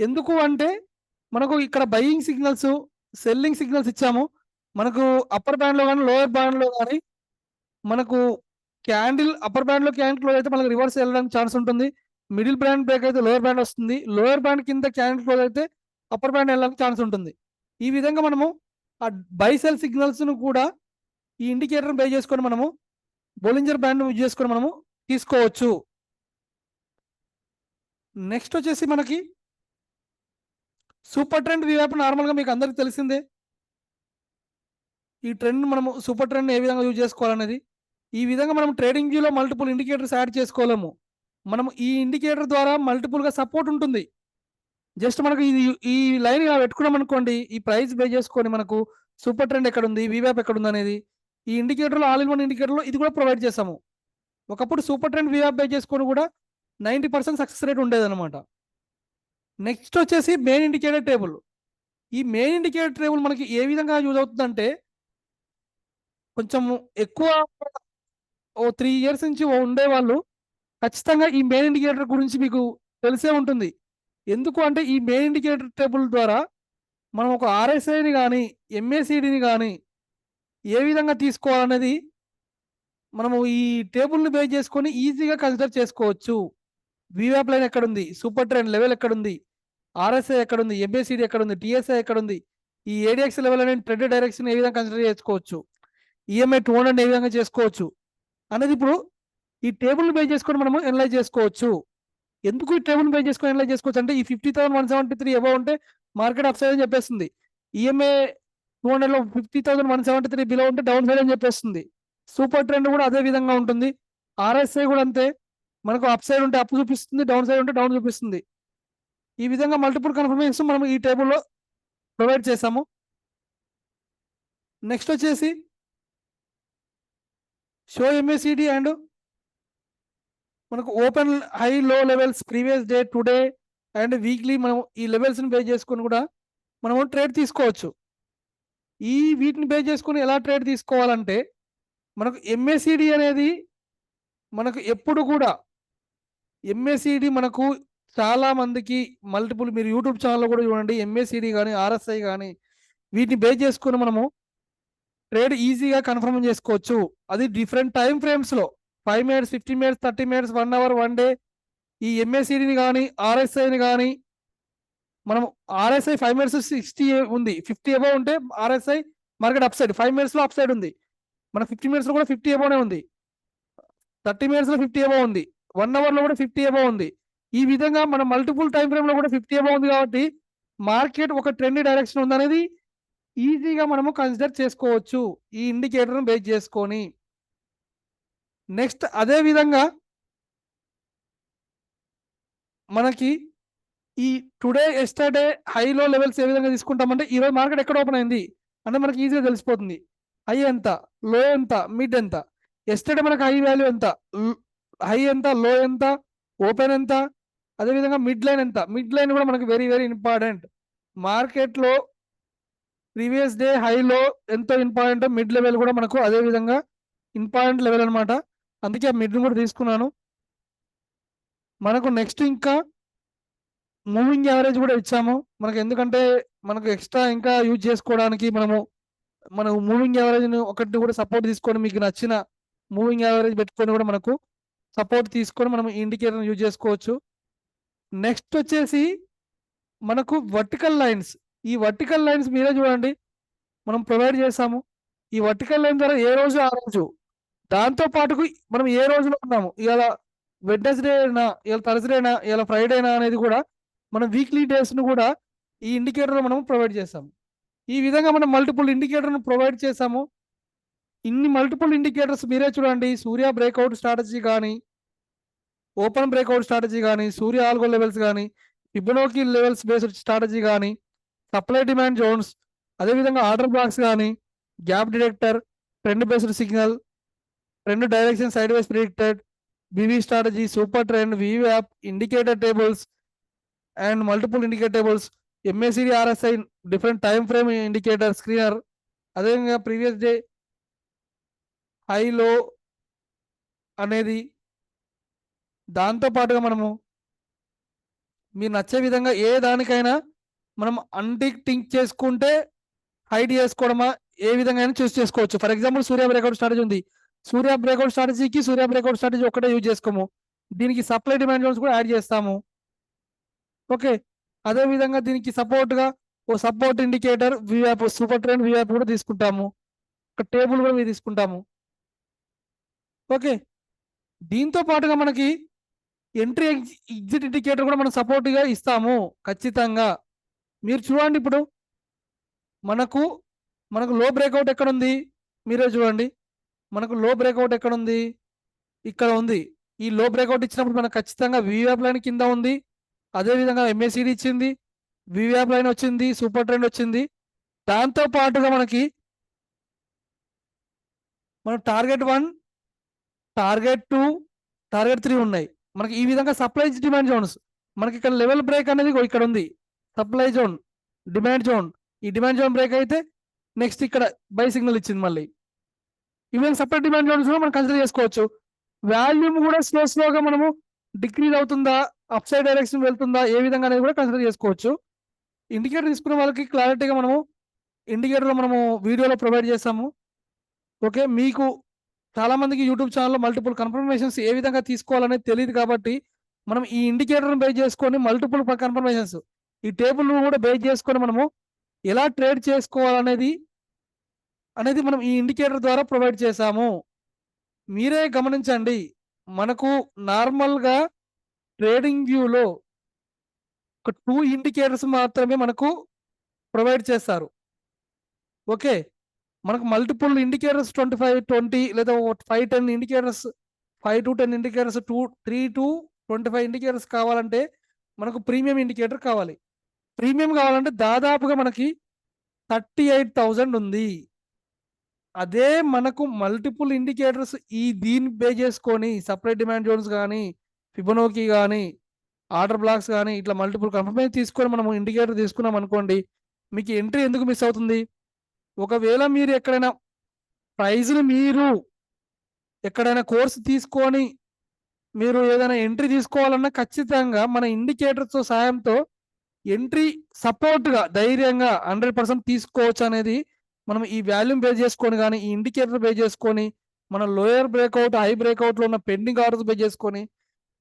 ఎందుకు అంటే మనకు ఇక్కడ బయింగ్ సిగ్నల్స్, సెల్లింగ్ సిగ్నల్స్ ఇచ్చాము. మనకు అప్పర్ బ్యాండ్లో కానీ లోయర్ బ్యాండ్లో కానీ మనకు క్యాండిల్ అప్పర్ బ్యాండ్లో క్యాండిల్ క్లోజ్ అయితే మనకు రివర్స్ వెళ్ళడానికి ఛాన్స్ ఉంటుంది. మిడిల్ బ్యాండ్ బ్రేక్ అయితే లోయర్ బ్యాండ్ వస్తుంది, లోయర్ బ్యాండ్ కింద క్యాండిల్ క్లోజ్ అయితే అప్పర్ బ్యాండ్ వెళ్ళడానికి ఛాన్స్ ఉంటుంది. ఈ విధంగా మనము ఆ బై సెల్ సిగ్నల్స్ను కూడా ఈ ఇండికేటర్ బేస్ చేసుకొని మనము బోలింజర్ బ్యాండ్ యూజ్ చేసుకొని మనము తీసుకోవచ్చు. నెక్స్ట్ వచ్చేసి మనకి సూపర్ ట్రెండ్ వీవ్యాప్. నార్మల్గా మీకు అందరికి తెలిసిందే ఈ ట్రెండ్, మనము సూపర్ ట్రెండ్ ఏ విధంగా యూజ్ చేసుకోవాలనేది. ఈ విధంగా మనం ట్రేడింగ్ వ్యూలో మల్టిపుల్ ఇండికేటర్స్ యాడ్ చేసుకోలేము. మనం ఈ ఇండికేటర్ ద్వారా మల్టిపుల్గా సపోర్ట్ ఉంటుంది. జస్ట్ మనకు ఈ లైన్ ఇలా పెట్టుకున్నాం అనుకోండి, ఈ ప్రైస్ బేస్ చేసుకొని మనకు సూపర్ ట్రెండ్ ఎక్కడ ఉంది, వీవ్యాప్ ఎక్కడ ఉంది అనేది ఈ ఇండికేటర్లో, ఆల్ ఇన్ వన్ ఇండికేటర్లో ఇది కూడా ప్రొవైడ్ చేసాము. ఒకప్పుడు సూపర్ ట్రెండ్ వీవ్యాప్ బేస్ చేసుకొని కూడా 90% సక్సెస్ రేట్ ఉండేది అనమాట. నెక్స్ట్ వచ్చేసి మెయిన్ ఇండికేటర్ టేబుల్. ఈ మెయిన్ ఇండికేటర్ టేబుల్ మనకి ఏ విధంగా యూజ్ అవుతుందంటే, కొంచెం ఎక్కువ 3 years నుంచి ఉండేవాళ్ళు ఖచ్చితంగా ఈ మెయిన్ ఇండికేటర్ గురించి మీకు తెలిసే ఉంటుంది. ఎందుకు అంటే ఈ మెయిన్ ఇండికేటర్ టేబుల్ ద్వారా మనం ఒక ఆర్ఎస్ఐని కానీ ఎంఏసిడిని కానీ ఏ విధంగా తీసుకోవాలనేది మనము ఈ టేబుల్ని బేస్ చేసుకొని ఈజీగా కన్సిడర్ చేసుకోవచ్చు. వీవ్యాప్ లైన్ ఎక్కడుంది, సూపర్ ట్రెండ్ లెవెల్ ఎక్కడుంది, ఆర్ఎస్ఐ ఎక్కడుంది, ఎంఏసిడి ఎక్కడుంది, టిఎస్ఐ ఎక్కడుంది, ఈ ఏడిఎక్స్ లెవెల్ అనేది ట్రెండ్ డైరెక్షన్ ఏ విధంగా కన్సిడర్ చేసుకోవచ్చు, ఈఎంఐ 200 ఏ విధంగా చేసుకోవచ్చు అనేది ఇప్పుడు ఈ టేబుల్ బేస్ చేసుకొని మనము ఎనలైజ్ చేసుకోవచ్చు. ఎందుకు ఈ టేబుల్ బేస్ చేసుకొని ఎనలైజ్ చేసుకోవచ్చు అంటే, ఈ 50,173 ఎబో ఉంటే మార్కెట్ అప్ సైడ్ అని చెప్పేస్తుంది. ఈఎంఐ 200లో 50,173 బిలో ఉంటే డౌన్ సైడ్ అని చెప్పేస్తుంది. సూపర్ ట్రెండ్ కూడా అదే విధంగా ఉంటుంది. ఆర్ఎస్ఐ కూడా అంతే, మనకు అప్ సైడ్ ఉంటే అప్ చూపిస్తుంది, డౌన్ సైడ్ ఉంటే డౌన్ చూపిస్తుంది. ఈ విధంగా మల్టిపుల్ కన్ఫర్మేషన్స్ మనం ఈ టేబుల్లో ప్రొవైడ్ చేసాము. నెక్స్ట్ వచ్చేసి షో ఎంఏసిడి అండ్ మనకు ఓపెన్ హై లో levels previous day, today and weekly మనం ఈ లెవెల్స్ని బేస్ చేసుకొని కూడా మనము ట్రేడ్ తీసుకోవచ్చు. ఈ వీటిని బేస్ చేసుకొని ఎలా ట్రేడ్ తీసుకోవాలంటే, మనకు ఎంఏసిడి అనేది మనకు ఎప్పుడు కూడా ఎంఏసిడి మనకు చాలా మందికి మల్టిపుల్, మీరు యూట్యూబ్ ఛానల్లో కూడా చూడండి, ఎంఏసిడి కానీ ఆర్ఎస్ఐ కానీ వీటిని బేస్ చేసుకొని మనము ట్రేడ్ ఈజీగా కన్ఫర్మ్ చేసుకోవచ్చు. అది different time ఫ్రేమ్స్లో 5 minutes, 15 minutes, 30 minutes, 1 hour, 1 day. ఈ ఎంఏసిడిని కానీ ఆర్ఎస్ఐని కానీ మనం ఆర్ఎస్ఐ 5 minutes 60 ఉంది, 50 అబౌవ్ ఉంటే RSI market up side, 5 minutes లో అప్ సైడ్ ఉంది, మన 15 minutes లో కూడా 50 అబౌవ్నే ఉంది. 30 minutes లో 50 అబౌవ్ ఉంది, 1 hour లో కూడా 50 అబౌవ్ ఉంది. ఈ విధంగా మన మల్టిపుల్ టైం ఫ్రేమ్ లో కూడా 50 అబౌవ్ ఉంది కాబట్టి మార్కెట్ ఒక ట్రెండ్ డైరెక్షన్ ఉందనేది ఈజీగా మనము కన్సిడర్ చేసుకోవచ్చు ఈ ఇండికేటర్ను బేస్ చేసుకొని. నెక్స్ట్ అదే విధంగా మనకి ఈ టుడే ఎస్టర్డే హైలో లెవెల్స్ ఏ విధంగా తీసుకుంటామంటే ఈరోజు మార్కెట్ ఎక్కడ ఓపెన్ అయింది అంటే మనకి ఈజీగా తెలిసిపోతుంది. హై ఎంత, లో ఎంత, మిడ్ ఎంత. ఎస్టర్డే మనకు హై వాల్యూ ఎంత, హై ఎంత, లో ఎంత, ఓపెన్ ఎంత, అదేవిధంగా మిడ్ లైన్ ఎంత. మిడ్ లైన్ కూడా మనకి వెరీ వెరీ ఇంపార్టెంట్. మార్కెట్లో ప్రీవియస్ డే హైలో ఎంతో ఇంపార్టెంట్, మిడ్ లెవెల్ కూడా మనకు అదే విధంగా ఇంపార్టెంట్ లెవెల్ అనమాట. అందుకే ఆ మిడ్ కూడా తీసుకున్నాను. మనకు నెక్స్ట్ ఇంకా మూవింగ్ యావరేజ్ కూడా ఇచ్చాము మనకు, ఎందుకంటే మనకు ఎక్స్ట్రా ఇంకా యూజ్ చేసుకోవడానికి మనం మూవింగ్ యావరేజ్ ఒకటి కూడా సపోర్ట్ తీసుకొని మీకు నచ్చిన మూవింగ్ యావరేజ్ పెట్టుకొని కూడా మనకు సపోర్ట్ తీసుకొని మనం ఇండికేటర్ యూజ్ చేసుకోవచ్చు. నెక్స్ట్ వచ్చేసి మనకు వర్టికల్ లైన్స్. ఈ వర్టికల్ లైన్స్ మీరే చూడండి మనం ప్రొవైడ్ చేసాము. ఈ వర్టికల్ లైన్ ద్వారా ఏ రోజు ఆ రోజు, దాంతో పాటు మనం ఏ రోజులో ఉన్నాము, ఇలా వెడ్నెస్డేనా, ఇలా థర్స్డేనా, ఇలా ఫ్రైడేనా అనేది కూడా మనం వీక్లీ డేస్ను కూడా ఈ ఇండికేటర్ మనం ప్రొవైడ్ చేసాము. ఈ విధంగా మనం మల్టిపుల్ ఇండికేటర్ను ప్రొవైడ్ చేసాము. ఇన్ని మల్టిపుల్ ఇండికేటర్స్ మీరే చూడండి. సూర్య బ్రేక్అవుట్ స్ట్రాటజీ కానీ, ఓపెన్ బ్రేక్అవుట్ స్ట్రాటజీ కానీ, సూర్య ఆల్గో లెవెల్స్ కానీ, ఫిబొనాకీ లెవెల్స్ బేస్డ్ స్ట్రాటజీ కానీ, సప్లై డిమాండ్ జోన్స్, అదేవిధంగా ఆర్డర్ బ్లాక్స్ కానీ, gap detector, trend based signal, trend direction sideways predicted, BV strategy, super trend, వీవ్యాప్, indicator tables and multiple indicator tables, MACD RSI different time frame indicator screener, అదేవిధంగా previous day high low అనేది. దాంతో పాటుగా మనము మీరు నచ్చే విధంగా ఏ దానికైనా మనం టిక్ చేసుకుంటే హైడ్ చేసుకోవడమా ఏ విధంగా చూస్ చేసుకోవచ్చు. For example Surya breakout strategy ఉంది. సూర్య బ్రేక్అవుట్ స్ట్రాటజీకి సూర్య బ్రేక్అవుట్ స్ట్రాటజీ ఒకటే యూజ్ చేసుకోము, దీనికి సప్లై డిమాండ్ జోన్స్ కూడా యాడ్ చేస్తాము. ఓకే, అదే విధంగా దీనికి సపోర్ట్ గా ఓ సపోర్ట్ ఇండికేటర్ వీవ్యాప్, సూపర్ ట్రెండ్ వీవ్యాప్ కూడా తీసుకుంటాము, ఒక టేబుల్ కూడా మీరు తీసుకుంటాము. ఓకే, దీంతో పాటుగా మనకి ఎంట్రీ ఎగ్జిట్ ఇండికేటర్ కూడా మనం సపోర్ట్ గా ఇస్తాము ఖచ్చితంగా. మీరు చూడండి ఇప్పుడు మనకు లో బ్రేక్అవుట్ ఎక్కడ ఉంది మీరే చూడండి. మనకు లో బ్రేక్అవుట్ ఎక్కడ ఉంది, ఇక్కడ ఉంది. ఈ లో బ్రేక్అవుట్ ఇచ్చినప్పుడు మనకు ఖచ్చితంగా వీవ్యాప్ లైన్ కింద ఉంది, అదేవిధంగా MACD ఇచ్చింది, వీవ్యాప్ లైన్ వచ్చింది, సూపర్ ట్రెండ్ వచ్చింది. దాంతో పాటుగా మనకి టార్గెట్ 1, టార్గెట్ 2, టార్గెట్ 3 ఉన్నాయి. మనకి ఈ విధంగా సప్లై డిమాండ్ జోన్స్ మనకి ఇక్కడ లెవెల్ బ్రేక్ అనేది ఇక్కడ ఉంది, సప్లై జోన్, డిమాండ్ జోన్. ఈ డిమాండ్ జోన్ బ్రేక్ అయితే నెక్స్ట్ ఇక్కడ బై సిగ్నల్ ఇచ్చింది మళ్ళీ. ఈవెన్ సప్లై డిమాండ్ జోన్స్ కూడా మనం కన్సిడర్ చేసుకోవచ్చు. వాల్యూమ్ కూడా స్లోగా మనము డిక్రీజ్ అవుతుందా, అప్ సైడ్ డైరెక్షన్ వెళ్తుందా, ఏ విధంగా అనేది కూడా కన్సిడర్ చేసుకోవచ్చు. ఇండికేటర్ తీసుకున్న వాళ్ళకి క్లారిటీగా మనము ఇండికేటర్లో మనము వీడియోలో ప్రొవైడ్ చేస్తాము. ఓకే, మీకు చాలా మందికి యూట్యూబ్ ఛానల్లో మల్టిపుల్ కన్ఫర్మేషన్స్ ఏ విధంగా తీసుకోవాలనేది తెలియదు కాబట్టి మనం ఈ ఇండికేటర్ని బేస్ చేసుకొని మల్టిపుల్ కన్ఫర్మేషన్స్ ఈ టేబుల్ కూడా బేస్ చేసుకొని మనము ఎలా ట్రేడ్ చేసుకోవాలనేది మనం ఈ ఇండికేటర్ ద్వారా ప్రొవైడ్ చేశాము. మీరే గమనించండి, మనకు నార్మల్గా ట్రేడింగ్ వ్యూలో ఒక 2 ఇండికేటర్స్ మాత్రమే మనకు ప్రొవైడ్ చేస్తారు. ఓకే, మనకు మల్టిపుల్ ఇండికేటర్స్ 25, 20 లేదా 5, 10 indicators, 5 to 10 indicators, 3 to 25 indicators కావాలంటే మనకు ప్రీమియం ఇండికేటర్ కావాలి. ప్రీమియం కావాలంటే దాదాపుగా మనకి 38,000 ఉంది. అదే మనకు మల్టిపుల్ ఇండికేటర్స్ దీన్ని బేస్ చేసుకొని సప్లై డిమాండ్ జోన్స్ కానీ, ఫిబొనాకీ కానీ, ఆర్డర్ బ్లాక్స్ కానీ ఇట్లా మల్టిపుల్ కన్ఫర్మేషన్ తీసుకొని మనం ఇండికేటర్ తీసుకున్నాం అనుకోండి, మీకు ఎంట్రీ ఎందుకు మిస్ అవుతుంది? ఒకవేళ మీరు ఎక్కడైనా ప్రైజ్ని మీరు ఎక్కడైనా కోర్సు తీసుకొని మీరు ఏదైనా ఎంట్రీ తీసుకోవాలన్నా ఖచ్చితంగా మన ఇండికేటర్స్ సహాయంతో ఎంట్రీ సపోర్ట్గా ధైర్యంగా 100% తీసుకోవచ్చు అనేది మనం ఈ వాల్యూమ్ బేస్ చేసుకొని కానీ ఈ ఇండికేటర్ బేస్ చేసుకొని మన లోయర్ బ్రేక్అవుట్, హై బ్రేక్అవుట్లో ఉన్న పెండింగ్ ఆర్డర్స్ బేస్ చేసుకొని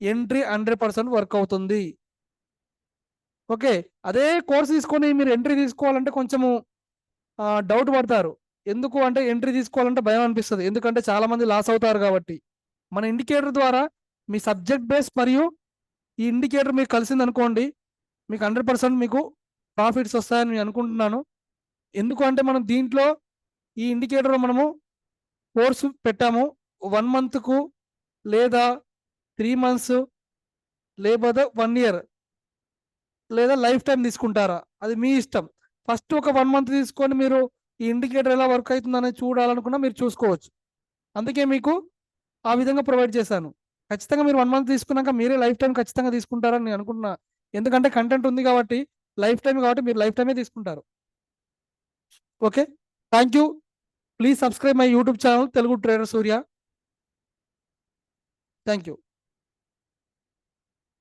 ఎంట్రీ 100% వర్క్ అవుతుంది. ఓకే, అదే కోర్స్ తీసుకొని మీరు ఎంట్రీ తీసుకోవాలంటే కొంచెము డౌట్ పడతారు. ఎందుకు అంటే ఎంట్రీ తీసుకోవాలంటే భయం అనిపిస్తుంది, ఎందుకంటే చాలా మంది లాస్ అవుతారు కాబట్టి. మన ఇండికేటర్ ద్వారా మీ సబ్జెక్ట్ బేస్ మరియు ఈ ఇండికేటర్ మీకు కలిసింది అనుకోండి, మీకు 100% మీకు ప్రాఫిట్స్ వస్తాయని నేను అనుకుంటున్నాను. ఎందుకు అంటే మనం దీంట్లో ఈ ఇండికేటర్ మనము కోర్సు పెట్టాము. 1 మంత్కు లేదా 3 మంత్స్ లేకపోతే 1 ఇయర్ లేదా లైఫ్ టైం తీసుకుంటారా, అది మీ ఇష్టం. ఫస్ట్ ఒక 1 మంత్ తీసుకొని మీరు ఈ ఇండికేటర్ ఎలా వర్క్ అవుతుందనేది చూడాలనుకున్నా మీరు చూసుకోవచ్చు. అందుకే మీకు ఆ విధంగా ప్రొవైడ్ చేశాను. ఖచ్చితంగా మీరు 1 మంత్ తీసుకున్నాక మీరే లైఫ్ టైం ఖచ్చితంగా తీసుకుంటారని నేను అనుకుంటున్నా. ఎందుకంటే కంటెంట్ ఉంది కాబట్టి, లైఫ్ టైం కాబట్టి మీరు లైఫ్ టైమే తీసుకుంటారు. Okay, thank you. Please subscribe my YouTube channel Telugu trader Surya. Thank you.